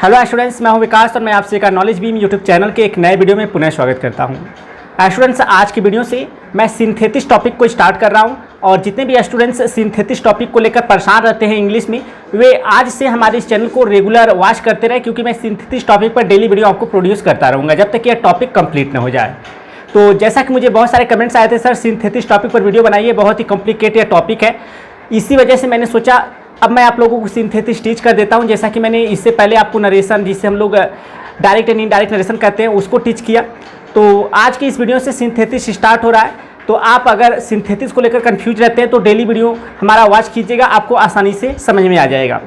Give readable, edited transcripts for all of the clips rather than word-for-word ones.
Hello students, मैं हूं विकास और मैं आपसे का नॉलेज बीम यूट्यूब चैनल के एक नए वीडियो में पुनः स्वागत करता हूं। स्टूडेंट्स, आज की वीडियो से मैं सिंथेटिक्स टॉपिक को स्टार्ट कर रहा हूं और जितने भी स्टूडेंट्स सिंथेटिक्स टॉपिक को लेकर परेशान रहते हैं इंग्लिश में, वे आज से हमारे इस चैनल को रेगुलर वॉच करते रहे, क्योंकि मैं सिंथेटिक्स टॉपिक पर डेली वीडियो आपको प्रोड्यूस करता रहूँगा जब तक यह टॉपिक कंप्लीट न हो जाए। तो जैसा कि मुझे बहुत सारे कमेंट्स आए थे, सर सिंथेटिक्स टॉपिक पर वीडियो बनाइए, बहुत ही कॉम्प्लिकेटेड टॉपिक है। इसी वजह से मैंने सोचा अब मैं आप लोगों को सिंथेटिक्स टीच कर देता हूं। जैसा कि मैंने इससे पहले आपको नरेशन, जिसे हम लोग डायरेक्ट एंड इनडायरेक्ट नरेशन कहते हैं, उसको टीच किया। तो आज की इस वीडियो से सिंथेटिक्स स्टार्ट हो रहा है। तो आप अगर सिंथेटिक्स को लेकर कंफ्यूज रहते हैं तो डेली वीडियो हमारा वॉच कीजिएगा, आपको आसानी से समझ में आ जाएगा।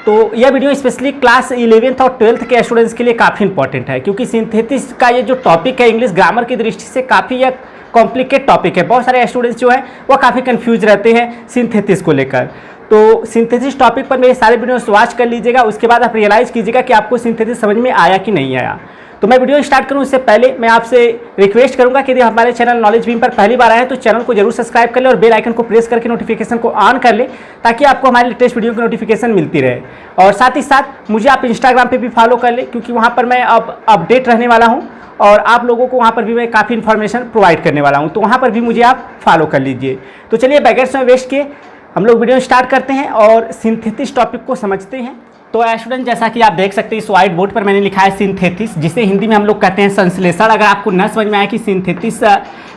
तो यह वीडियो स्पेशली क्लास 11th और 12th के स्टूडेंट्स के लिए काफ़ी इंपॉर्टेंट है, क्योंकि सिंथेटिक्स का ये जो टॉपिक है इंग्लिश ग्रामर की दृष्टि से काफ़ी यह कॉम्प्लिकेट टॉपिक है। बहुत सारे स्टूडेंट्स जो है वो काफ़ी कंफ्यूज रहते हैं सिंथेटिक्स को लेकर। तो सिंथेटिक्स टॉपिक पर मेरे सारे वीडियोस वॉच कर लीजिएगा, उसके बाद आप रियलाइज़ कीजिएगा कि आपको सिंथेटिक्स समझ में आया कि नहीं आया। तो मैं वीडियो स्टार्ट करूं उससे पहले मैं आपसे रिक्वेस्ट करूंगा कि यदि हमारे चैनल नॉलेज बीम पर पहली बार आए हैं तो चैनल को जरूर सब्सक्राइब कर ले और बेल आइकन को प्रेस करके नोटिफिकेशन को ऑन कर ले, ताकि आपको हमारे लेटेस्ट वीडियो की नोटिफिकेशन मिलती रहे। और साथ ही साथ मुझे आप इंस्टाग्राम पर भी फॉलो कर ले, क्योंकि वहाँ पर मैं अब अपडेट रहने वाला हूँ और आप लोगों को वहाँ पर भी मैं काफ़ी इन्फॉर्मेशन प्रोवाइड करने वाला हूँ। तो वहाँ पर भी मुझे आप फॉलो कर लीजिए। तो चलिए बगैर समय वेस्ट किए हम लोग वीडियो स्टार्ट करते हैं और सिंथेटिक्स टॉपिक को समझते हैं। तो स्टूडेंट, जैसा कि आप देख सकते हैं इस व्हाइट बोर्ड पर मैंने लिखा है सिंथेटिक्स, जिसे हिंदी में हम लोग कहते हैं संश्लेषण। अगर आपको न समझ में आए कि सिंथेटिक्स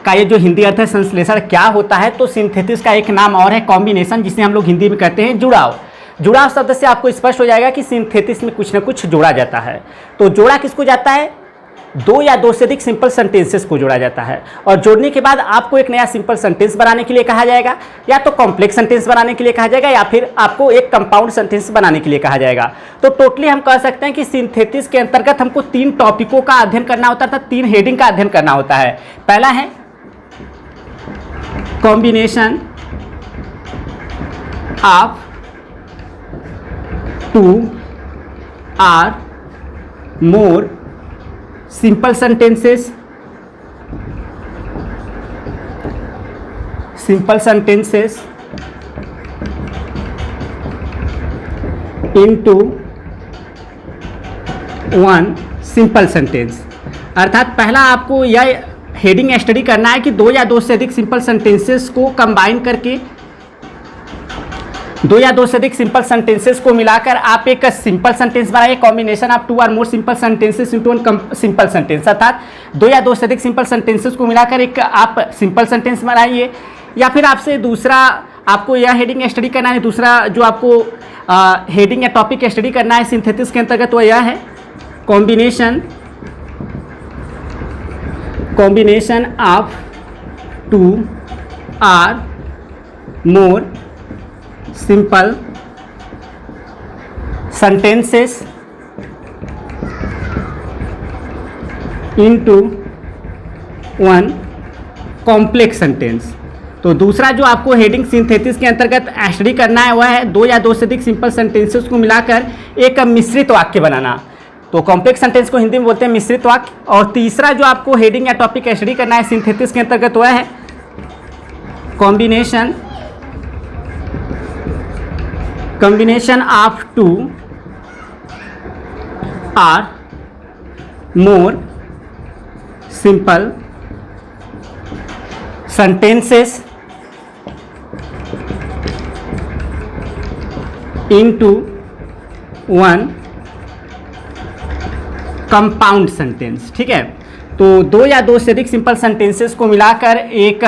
का ये जो हिंदी अर्थ है संश्लेषण क्या होता है, तो सिंथेटिक्स का एक नाम और है कॉम्बिनेशन, जिसे हम लोग हिंदी में कहते हैं जुड़ाव। जुड़ाव शब्द से आपको स्पष्ट हो जाएगा कि सिंथेटिक्स में कुछ न कुछ जोड़ा जाता है। तो जोड़ा किसको जाता है? दो या दो से अधिक सिंपल सेंटेंसेस को जोड़ा जाता है, और जोड़ने के बाद आपको एक नया सिंपल सेंटेंस बनाने के लिए कहा जाएगा, या तो कॉम्प्लेक्स सेंटेंस बनाने के लिए कहा जाएगा, या फिर आपको एक कंपाउंड सेंटेंस बनाने के लिए कहा जाएगा। तो टोटली हम कह सकते हैं कि सिंथेटिक्स के अंतर्गत हमको 3 टॉपिकों का अध्ययन करना होता था, 3 हेडिंग का अध्ययन करना होता है। पहला है combination of 2 or more simple sentences into one simple sentence। अर्थात पहला आपको यह हेडिंग स्टडी करना है कि 2 या 2 से अधिक सिंपल सेंटेंसेस को कंबाइन करके, 2 या 2 से अधिक सिंपल सेंटेंसेस को मिलाकर आप एक सिंपल सेंटेंस बनाइए। कॉम्बिनेशन ऑफ 2 और more simple sentences into one simple sentence, अर्थात 2 या 2 से अधिक सिंपल सेंटेंसेस को मिलाकर एक आप सिंपल सेंटेंस बनाइए। या फिर आपसे दूसरा आपको यह हेडिंग स्टडी करना है, दूसरा जो आपको हेडिंग या टॉपिक स्टडी करना है सिंथेटिक्स के अंतर्गत, वो यह है combination of 2 or more simple sentences into one complex sentence. तो दूसरा जो आपको हेडिंग सिंथेटिक्स के अंतर्गत स्टडी करना है वह है 2 या 2 से अधिक सिंपल सेंटेंसेस को मिलाकर एक मिश्रित वाक्य बनाना। तो कॉम्प्लेक्स सेंटेंस को हिंदी में बोलते हैं मिश्रित वाक्य। और तीसरा जो आपको हेडिंग या टॉपिक स्टडी करना है सिंथेटिक्स के अंतर्गत वह है combination of 2 or more simple sentences into one compound sentence. ठीक है, तो 2 या 2 से अधिक सिंपल सेंटेंसेस को मिलाकर एक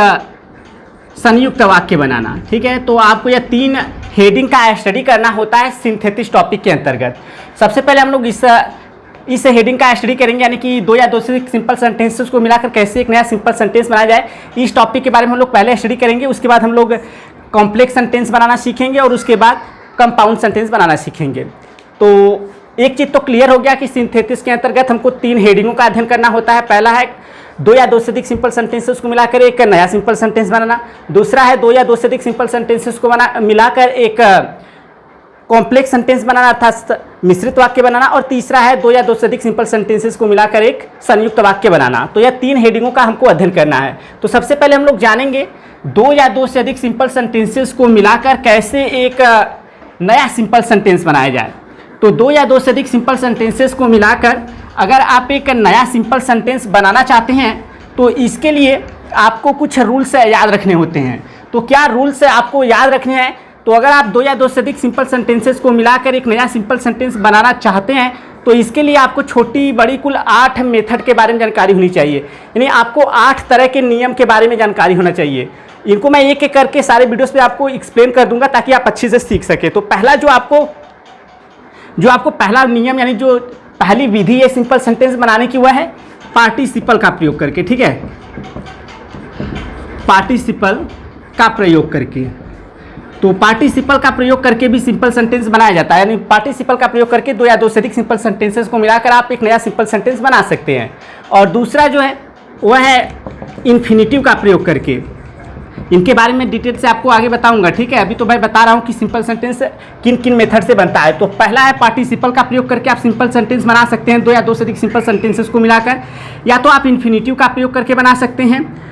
संयुक्त वाक्य बनाना। ठीक है, तो आपको यह 3 हेडिंग का स्टडी करना होता है सिंथेटिक्स टॉपिक के अंतर्गत। सबसे पहले हम लोग इस हेडिंग का स्टडी करेंगे, यानी कि 2 या 2 से अधिक सिंपल सेंटेंसेस को मिलाकर कैसे एक नया सिंपल सेंटेंस बनाया जाए। इस टॉपिक के बारे में हम लोग पहले स्टडी करेंगे, उसके बाद हम लोग कॉम्प्लेक्स सेंटेंस बनाना सीखेंगे और उसके बाद कंपाउंड सेंटेंस बनाना सीखेंगे। तो एक चीज़ तो क्लियर हो गया कि सिंथेटिक्स के अंतर्गत हमको 3 हेडिंगों का अध्ययन करना होता है। पहला है 2 या 2 से अधिक सिंपल सेंटेंसेस को मिलाकर एक नया सिंपल सेंटेंस बनाना। दूसरा है 2 या 2 से अधिक सिंपल सेंटेंसेस को मिलाकर एक कॉम्प्लेक्स सेंटेंस बनाना अर्थात मिश्रित वाक्य बनाना, और तीसरा है 2 या 2 से अधिक सिंपल सेंटेंसेस को मिलाकर एक संयुक्त वाक्य बनाना। तो यह 3 हेडिंगों का हमको अध्ययन करना है। तो सबसे पहले हम लोग जानेंगे 2 या 2 से अधिक सिंपल सेंटेंसेस को मिलाकर कैसे एक नया सिंपल सेंटेंस बनाया जाए। तो दो या दो से अधिक सिंपल सेंटेंसेस को मिलाकर अगर आप एक नया सिंपल सेंटेंस बनाना चाहते हैं तो इसके लिए आपको कुछ रूल्स याद रखने होते हैं। तो क्या रूल्स आपको याद रखने हैं? तो अगर आप दो या दो से अधिक सिंपल सेंटेंसेस को मिलाकर एक नया सिंपल सेंटेंस बनाना चाहते हैं तो इसके लिए आपको छोटी बड़ी कुल 8 मेथड के बारे में जानकारी होनी चाहिए। यानी आपको 8 तरह के नियम के बारे में जानकारी होना चाहिए। इनको मैं एक एक करके सारे वीडियोस पे आपको एक्सप्लेन कर दूंगा ताकि आप अच्छे से सीख सके। तो पहला जो आपको पहला नियम यानी जो पहली विधि है सिंपल सेंटेंस बनाने की वह है पार्टिसिपल का प्रयोग करके। ठीक है, पार्टिसिपल का प्रयोग करके। तो पार्टिसिपल का प्रयोग करके भी सिंपल सेंटेंस बनाया जाता है। यानी पार्टिसिपल का प्रयोग करके दो या दो से अधिक सिंपल सेंटेंसेस को मिलाकर आप एक नया सिंपल सेंटेंस बना सकते हैं। और दूसरा जो है वह है इन्फिनिटिव का प्रयोग करके। इनके बारे में डिटेल से आपको आगे बताऊंगा। ठीक है, अभी तो मैं बता रहा हूँ कि सिंपल सेंटेंस किन किन मेथड से बनता है। तो पहला है पार्टिसिपल का प्रयोग करके आप सिंपल सेंटेंस बना सकते हैं दो या दो से अधिक सिंपल सेंटेंसेस को मिलाकर, या तो आप इन्फिनिटिव का प्रयोग करके बना सकते हैं।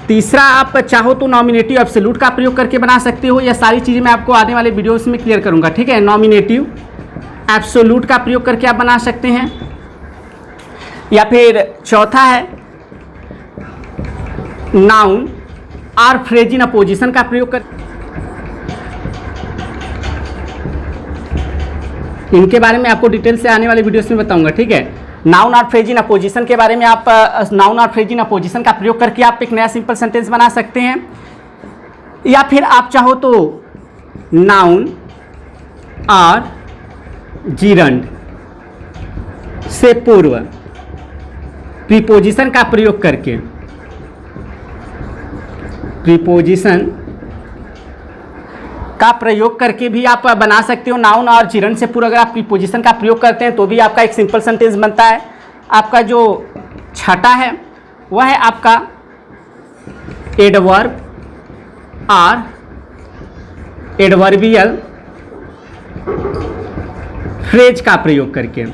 तीसरा आप चाहो तो नॉमिनेटिव एब्सोल्यूट का प्रयोग करके बना सकते हो। यह सारी चीज़ें मैं आपको आने वाले वीडियोस में क्लियर करूंगा। ठीक है, नॉमिनेटिव एब्सोल्यूट का प्रयोग करके आप बना सकते हैं। या फिर चौथा है नाउन और फ्रेज इन अपोजिशन का प्रयोग कर। इनके बारे में आपको डिटेल से आने वाले वीडियोस में बताऊंगा। ठीक है, नाउन और फ्रेज इन अपोजिशन के बारे में आप नाउन और फ्रेज इन अपोजिशन का प्रयोग करके आप एक नया सिंपल सेंटेंस बना सकते हैं। या फिर आप चाहो तो नाउन और जीरंड से पूर्व प्रीपोजिशन का प्रयोग करके, प्रीपोजिशन का प्रयोग करके भी आप बना सकते हो। नाउन और जीरंड से पूर्व अगर आप प्रीपोजिशन का प्रयोग करते हैं तो भी आपका एक सिंपल सेंटेंस बनता है। आपका जो छठा है वह है आपका एडवर्ब और एडवर्बियल फ्रेज का प्रयोग करके।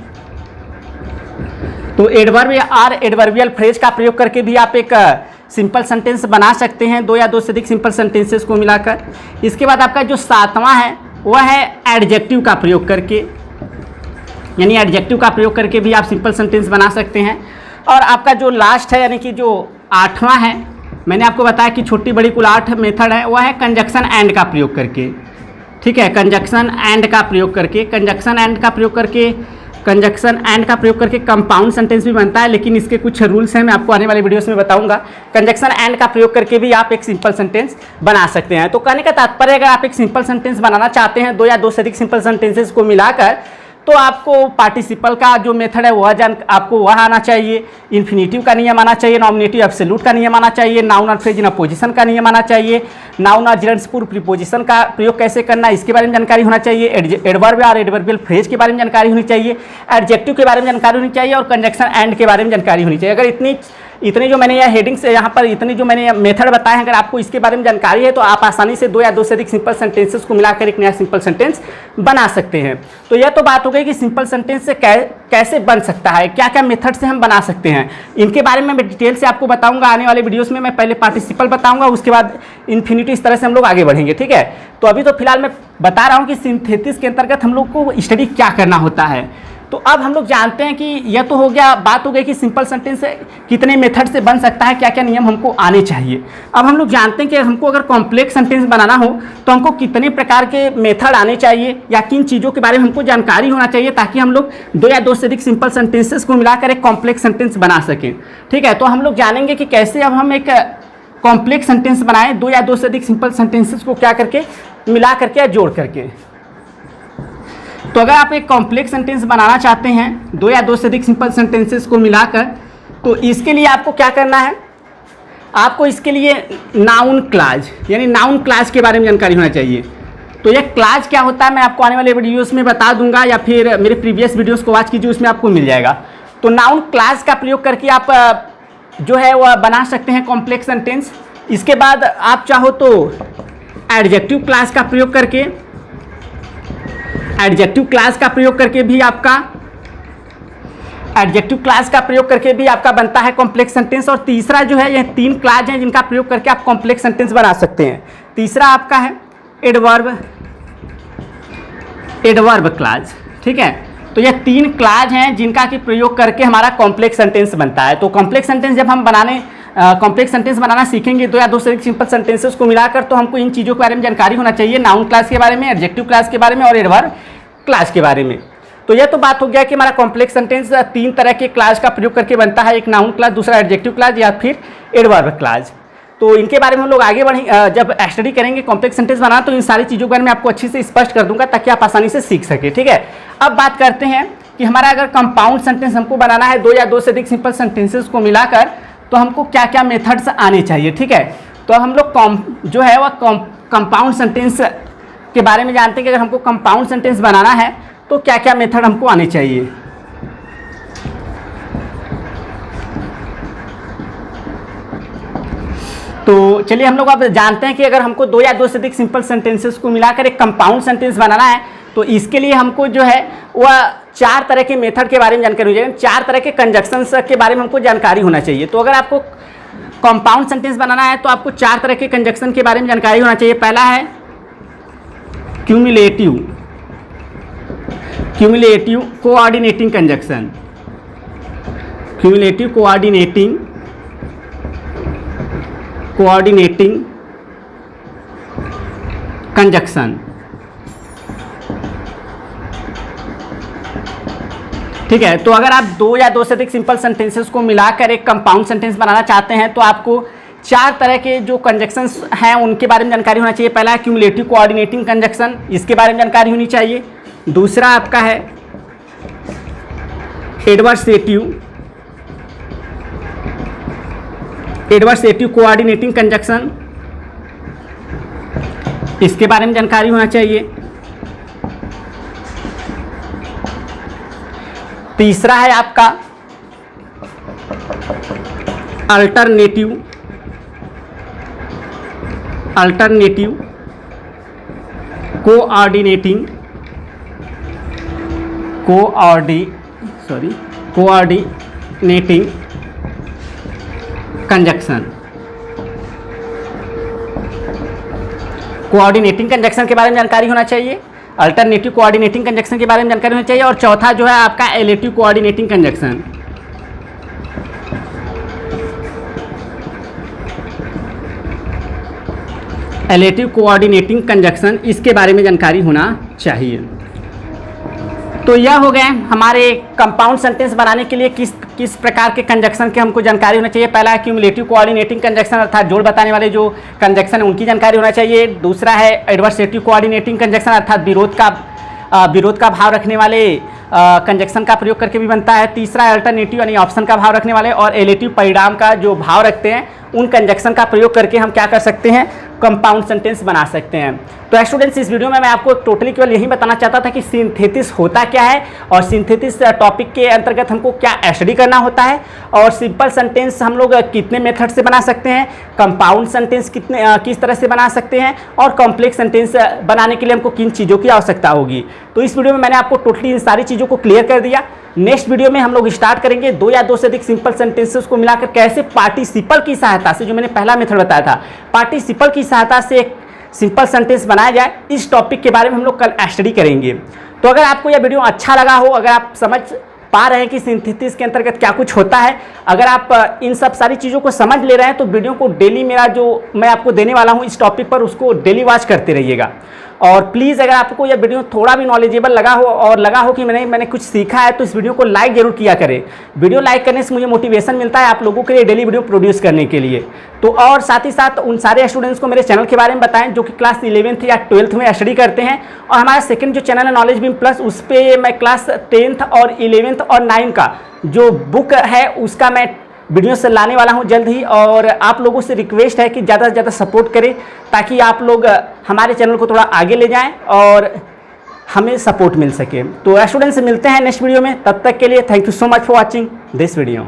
तो एडवर्ब और एडवर्बियल फ्रेज का प्रयोग करके भी आप एक सिंपल सेंटेंस बना सकते हैं दो या दो से अधिक सिंपल सेंटेंसेस को मिलाकर। इसके बाद आपका जो सातवां है वह है एडजेक्टिव का प्रयोग करके। यानी एडजेक्टिव का प्रयोग करके भी आप सिंपल सेंटेंस बना सकते हैं। और आपका जो लास्ट है यानी कि जो आठवां है, मैंने आपको बताया कि छोटी बड़ी कुल 8 मेथड है, वह है कंजक्शन एंड का प्रयोग करके। ठीक है, कंजक्शन एंड का प्रयोग करके, कंजक्शन एंड का प्रयोग करके कंपाउंड सेंटेंस भी बनता है, लेकिन इसके कुछ रूल्स हैं, मैं आपको आने वाले वीडियोस में बताऊंगा। कंजक्शन एंड का प्रयोग करके भी आप एक सिंपल सेंटेंस बना सकते हैं। तो कहने का तात्पर्य अगर आप एक सिंपल सेंटेंस बनाना चाहते हैं दो या दो से अधिक सिंपल सेंटेंसेस को मिलाकर, तो आपको पार्टिसिपल का जो मेथड है वह आपको वह आना चाहिए, इन्फिनिटिव का नियम आना चाहिए, नॉमिनेटिव एब्सोल्यूट का नियम आना चाहिए, नाउन और फ्रेज इन अपोजिशन का नियम आना चाहिए, नाउन और जीरंड से पूर्व प्रीपोजिशन का प्रयोग कैसे करना है इसके बारे में जानकारी होना चाहिए, एडवर्ब और एडवर्बियल फ्रेज के बारे में जानकारी होनी चाहिए, एडजेक्टिव के बारे में जानकारी होनी चाहिए और कंजक्शन एंड के बारे में जानकारी होनी चाहिए। अगर इतनी जो मैंने यह हेडिंग्स यहाँ पर इतनी जो मैंने मेथड बताए हैं, अगर आपको इसके बारे में जानकारी है तो आप आसानी से दो या दो से अधिक सिंपल सेंटेंसेस को मिलाकर एक नया सिंपल सेंटेंस बना सकते हैं। तो यह तो बात हो गई कि सिंपल सेंटेंस से कैसे बन सकता है, क्या क्या मेथड से हम बना सकते हैं। इनके बारे में मैं डिटेल से आपको बताऊंगा आने वाले वीडियोस में। मैं पहले पार्टिसिपल बताऊंगा, उसके बाद इन्फिनिटिव, इस तरह से हम लोग आगे बढ़ेंगे। ठीक है, तो अभी तो फिलहाल मैं बता रहा हूँ कि सिंथेसिस के अंतर्गत हम लोग को स्टडी क्या करना होता है। तो अब हम लोग जानते हैं कि यह तो हो गया, बात हो गई कि सिंपल सेंटेंस कितने मेथड से बन सकता है, क्या क्या नियम हमको आने चाहिए। अब हम लोग जानते हैं कि हमको अगर कॉम्प्लेक्स सेंटेंस बनाना हो तो हमको कितने प्रकार के मेथड आने चाहिए या किन चीज़ों के बारे में हमको जानकारी होना चाहिए ताकि हम लोग दो या दो से अधिक सिंपल सेंटेंसेस को मिलाकर एक कॉम्प्लेक्स सेंटेंस बना सकें। ठीक है, तो हम लोग जानेंगे कि कैसे अब हम एक कॉम्प्लेक्स सेंटेंस बनाएं दो या दो से अधिक सिंपल सेंटेंसेस को क्या करके मिला करके या जोड़ करके। तो अगर आप एक कॉम्प्लेक्स सेंटेंस बनाना चाहते हैं दो या दो से अधिक सिंपल सेंटेंसेस को मिलाकर, तो इसके लिए आपको क्या करना है, आपको इसके लिए नाउन क्लाज यानी नाउन क्लाज के बारे में जानकारी होना चाहिए। तो यह क्लाज क्या होता है मैं आपको आने वाले वीडियोस में बता दूंगा, या फिर मेरे प्रीवियस वीडियोस को वॉच कीजिए, उसमें आपको मिल जाएगा। तो नाउन क्लाज का प्रयोग करके आप जो है वह बना सकते हैं कॉम्प्लेक्स सेंटेंस। इसके बाद आप चाहो तो एडजेक्टिव क्लास का प्रयोग करके, एडजेक्टिव क्लास का प्रयोग करके भी आपका बनता है कॉम्प्लेक्स सेंटेंस। और तीसरा जो है, यह 3 क्लास हैं जिनका प्रयोग करके आप कॉम्प्लेक्स सेंटेंस बना सकते हैं। तीसरा आपका है एडवर्ब क्लास। ठीक है। तो ये 3 क्लाज हैं जिनका कि प्रयोग करके हमारा कॉम्प्लेक्स सेंटेंस बनता है। तो कॉम्प्लेक्स सेंटेंस जब हम कॉम्प्लेक्स सेंटेंस बनाना सीखेंगे 2 या 2 से अधिक सिंपल सेंटेंसेस को मिलाकर, तो हमको इन चीज़ों के बारे में जानकारी होना चाहिए, नाउन क्लास के बारे में, एडजेक्टिव क्लास के बारे में और एडवर्ब क्लास के बारे में। तो यह तो बात हो गया कि हमारा कॉम्प्लेक्स सेंटेंस 3 तरह के क्लास का प्रयोग करके बनता है, एक नाउन क्लास, दूसरा एडजेक्टिव क्लास या फिर एडवर्ब क्लास। तो इनके बारे में हम लोग आगे बढ़ेंगे, जब स्टडी करेंगे कॉम्प्लेक्स सेंटेंस बनाना, तो इन सारी चीज़ों के बारे में आपको अच्छे से स्पष्ट कर दूंगा ताकि आप आसानी से सीख सके, ठीक है। अब बात करते हैं कि हमारा अगर कंपाउंड सेंटेंस हमको बनाना है 2 या 2 से अधिक सिंपल सेंटेंसेस को मिलाकर, तो हमको क्या क्या मेथड्स आने चाहिए, ठीक है। तो हम लोग जो है वह कंपाउंड सेंटेंस के बारे में जानते हैं कि अगर हमको कंपाउंड सेंटेंस बनाना है तो क्या क्या मेथड हमको आने चाहिए। तो चलिए हम लोग अब जानते हैं कि अगर हमको 2 या 2 से अधिक सिंपल सेंटेंसेस को मिलाकर एक कंपाउंड सेंटेंस बनाना है, तो इसके लिए हमको जो है वह 4 तरह के मेथड के बारे में जानकारी हो जाएगी, 4 तरह के कंजक्शंस के बारे में हमको जानकारी होना चाहिए। तो अगर आपको कंपाउंड सेंटेंस बनाना है तो आपको 4 तरह के कंजक्शन के बारे में जानकारी होना चाहिए। पहला है cumulative coordinating conjunction, cumulative coordinating conjunction, ठीक है। तो अगर आप 2 या 2 से अधिक सिंपल सेंटेंसेस को मिलाकर एक कंपाउंड सेंटेंस बनाना चाहते हैं तो आपको 4 तरह के जो कंजक्शंस हैं उनके बारे में जानकारी होना चाहिए। पहला है क्यूमुलेटिव कोऑर्डिनेटिंग कंजक्शन, इसके बारे में जानकारी होनी चाहिए। दूसरा आपका है एडवर्सेटिव कोऑर्डिनेटिंग कंजक्शन, इसके बारे में जानकारी होना चाहिए। तीसरा है आपका alternative coordinating conjunction. Coordinating conjunction के बारे में जानकारी होना चाहिए, अल्टरनेटिव कोऑर्डिनेटिंग कंजक्शन के बारे में जानकारी होनी चाहिए, और चौथा जो है आपका एलेटिव कोऑर्डिनेटिंग कंजक्शन। एलेटिव कोऑर्डिनेटिंग कंजक्शन, इसके बारे में जानकारी होना चाहिए। तो यह हो गए हमारे कंपाउंड सेंटेंस बनाने के लिए किस प्रकार के कंजक्शन के हमको जानकारी होना चाहिए। पहला है क्यूमुलेटिव कोऑर्डिनेटिंग कंजक्शन, अर्थात जोड़ बताने वाले जो कंजक्शन है उनकी जानकारी होना चाहिए। दूसरा है एडवर्सेटिव कोऑर्डिनेटिंग कंजक्शन, अर्थात विरोध का भाव रखने वाले कंजक्शन का प्रयोग करके भी बनता है। तीसरा है अल्टरनेटिव यानी ऑप्शन का भाव रखने वाले, और एलेटिव परिणाम का जो भाव रखते हैं उन कंजक्शन का प्रयोग करके हम क्या कर सकते हैं, कंपाउंड सेंटेंस बना सकते हैं। तो स्टूडेंट्स, इस वीडियो में मैं आपको टोटली केवल यही बताना चाहता था कि सिंथेसिस होता क्या है और सिंथेसिस टॉपिक के अंतर्गत हमको क्या स्टडी करना होता है, और सिंपल सेंटेंस हम लोग कितने मेथड से बना सकते हैं, कंपाउंड सेंटेंस किस तरह से बना सकते हैं, और कॉम्प्लेक्स सेंटेंस बनाने के लिए हमको किन चीज़ों की आवश्यकता होगी। तो इस वीडियो में मैंने आपको टोटली इन सारी चीज़ों को क्लियर कर दिया। नेक्स्ट वीडियो में हम लोग स्टार्ट करेंगे 2 या 2 से अधिक सिंपल सेंटेंसेस को मिलाकर कैसे पार्टिसिपल की सहायता से, जो मैंने पहला मेथड बताया था, पार्टिसिपल की सहायता से एक सिंपल सेंटेंस बनाया जाए, इस टॉपिक के बारे में हम लोग कल स्टडी करेंगे। तो अगर आपको यह वीडियो अच्छा लगा हो, अगर आप समझ पा रहे हैं कि सिंथेसिस के अंतर्गत क्या कुछ होता है, अगर आप इन सब सारी चीज़ों को समझ ले रहे हैं, तो वीडियो को डेली मेरा जो मैं आपको देने वाला हूँ इस टॉपिक पर, उसको डेली वॉच करते रहिएगा। और प्लीज़ अगर आपको यह वीडियो थोड़ा भी नॉलेजेबल लगा हो और लगा हो कि मैंने कुछ सीखा है, तो इस वीडियो को लाइक जरूर किया करें। वीडियो लाइक करने से मुझे मोटिवेशन मिलता है आप लोगों के लिए डेली वीडियो प्रोड्यूस करने के लिए। तो और साथ ही साथ उन सारे स्टूडेंट्स को मेरे चैनल के बारे में बताएं जो कि क्लास 11th या 12th में स्टडी करते हैं। और हमारा सेकंड जो चैनल है नॉलेज बीम प्लस, उस पर मैं क्लास 10th और 11th और 9 का जो बुक है उसका मैं वीडियो से लाने वाला हूं जल्द ही। और आप लोगों से रिक्वेस्ट है कि ज़्यादा से ज़्यादा सपोर्ट करें ताकि आप लोग हमारे चैनल को थोड़ा आगे ले जाएं और हमें सपोर्ट मिल सके। तो स्टूडेंट्स से मिलते हैं नेक्स्ट वीडियो में, तब तक के लिए thank you so much for watching this video.